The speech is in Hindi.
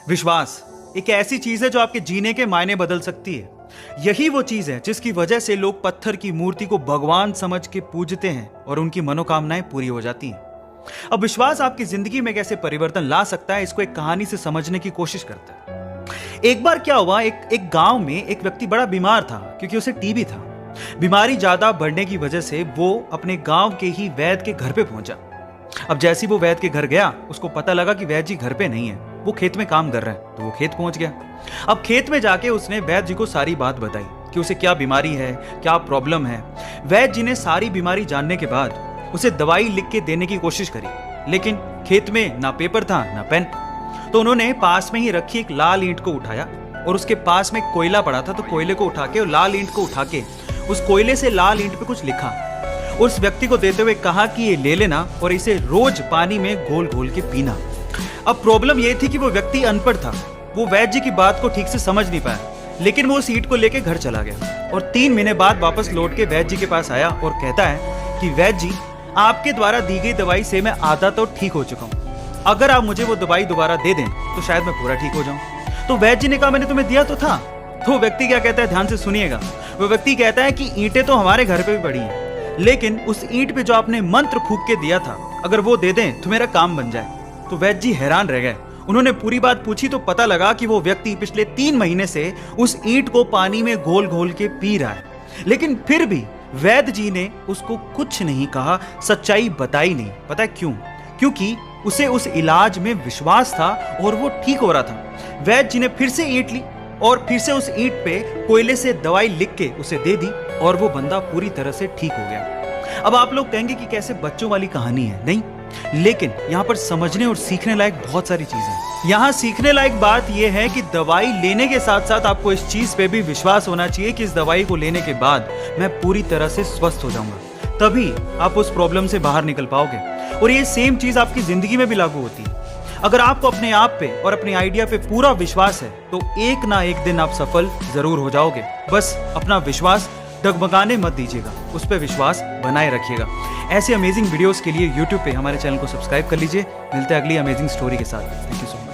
विश्वास एक ऐसी चीज है जो आपके जीने के मायने बदल सकती है। यही वो चीज है जिसकी वजह से लोग पत्थर की मूर्ति को भगवान समझ के पूजते हैं और उनकी मनोकामनाएं पूरी हो जाती हैं। अब विश्वास आपकी जिंदगी में कैसे परिवर्तन ला सकता है, इसको एक कहानी से समझने की कोशिश करते हैं। एक बार क्या हुआ, एक गांव में एक व्यक्ति बड़ा बीमार था क्योंकि उसे टीबी था। बीमारी ज्यादा बढ़ने की वजह से वो अपने गांव के ही वैद्य के घर पे पहुंचा। अब जैसे ही वो वैद्य के घर गया, उसको पता लगा कि वैद्य जी घर पे नहीं है, वो खेत में काम कर रहे हैं। तो वो खेत पहुंच गया। अब खेत में जाके उसने वैद्य जी को सारी बात बताई कि उसे क्या बीमारी है, क्या प्रॉब्लम है। वैद्य जी ने सारी बीमारी जानने के बाद उसे दवाई लिख के देने की कोशिश करी, लेकिन खेत में ना पेपर था ना पेन। तो उन्होंने पास में ही रखी एक लाल ईंट को उठाया और उसके पास में कोयला पड़ा था, तो कोयले को उठा के और लाल ईंट को उठा के उस कोयले से लाल ईंट पे कुछ लिखा। उस व्यक्ति को देते हुए कहा कि ये ले लेना और इसे रोज पानी में घोल घोल के पीना। अब प्रॉब्लम ये थी कि वो व्यक्ति अनपढ़ था, वो वैद्य जी की बात को ठीक से समझ नहीं पाया, लेकिन वो उस ईंट को लेके घर चला गया और 3 महीने बाद वापस लौट के वैद्य जी के पास आया और कहता है कि वैद्य जी, आपके द्वारा दी गई दवाई से मैं आधा तो ठीक हो चुका हूँ। अगर आप मुझे वो दवाई दोबारा दे दें तो शायद मैं पूरा ठीक हो जाऊं। तो वैद्य जी ने कहा, मैंने तुम्हें दिया तो था। तो व्यक्ति क्या कहता है, ध्यान से सुनिएगा। वो व्यक्ति कहता है कि ईंटें तो हमारे घर पे भी पड़ी हैं, लेकिन उस ईंट पे जो आपने मंत्र फूंक के दिया था, अगर वो दे दें तो मेरा काम बन जाए। तो वैद्य जी हैरान रह गए। उन्होंने पूरी बात पूछी तो पता लगा कि वो व्यक्ति पिछले 3 महीने से उस ईंट को पानी में घोल घोल के पी रहा है, लेकिन फिर भी वैद्य जी ने उसको कुछ नहीं कहा, सच्चाई बताई नहीं। पता है क्यों? क्योंकि उसे उस इलाज में विश्वास था और वो ठीक हो रहा था। वैद्य जी ने फिर से ईंट ली और फिर से उस ईंट पे कोयले से दवाई लिख के उसे दे दी और वो बंदा पूरी तरह से ठीक हो गया। अब आप लोग कहेंगे कि कैसे बच्चों वाली कहानी है, नहीं, लेकिन यहाँ पर समझने और सीखने लायक बहुत सारी चीजें हैं। यहाँ सीखने लायक बात यह है कि दवाई लेने के साथ साथ आपको इस चीज पे भी विश्वास होना चाहिए कि इस दवाई को लेने के बाद मैं पूरी तरह से स्वस्थ हो जाऊंगा, तभी आप उस प्रॉब्लम से बाहर निकल पाओगे। और ये सेम चीज आपकी जिंदगी में भी लागू होती है। अगर आपको अपने आप पे और अपने आइडिया पे पूरा विश्वास है तो एक ना एक दिन आप सफल जरूर हो जाओगे। बस अपना विश्वास डगमगाने मत दीजिएगा, उस पर विश्वास बनाए रखिएगा। ऐसे अमेजिंग वीडियोस के लिए YouTube पे हमारे चैनल को सब्सक्राइब कर लीजिए। मिलते हैं अगली अमेजिंग स्टोरी के साथ। Thank you so much.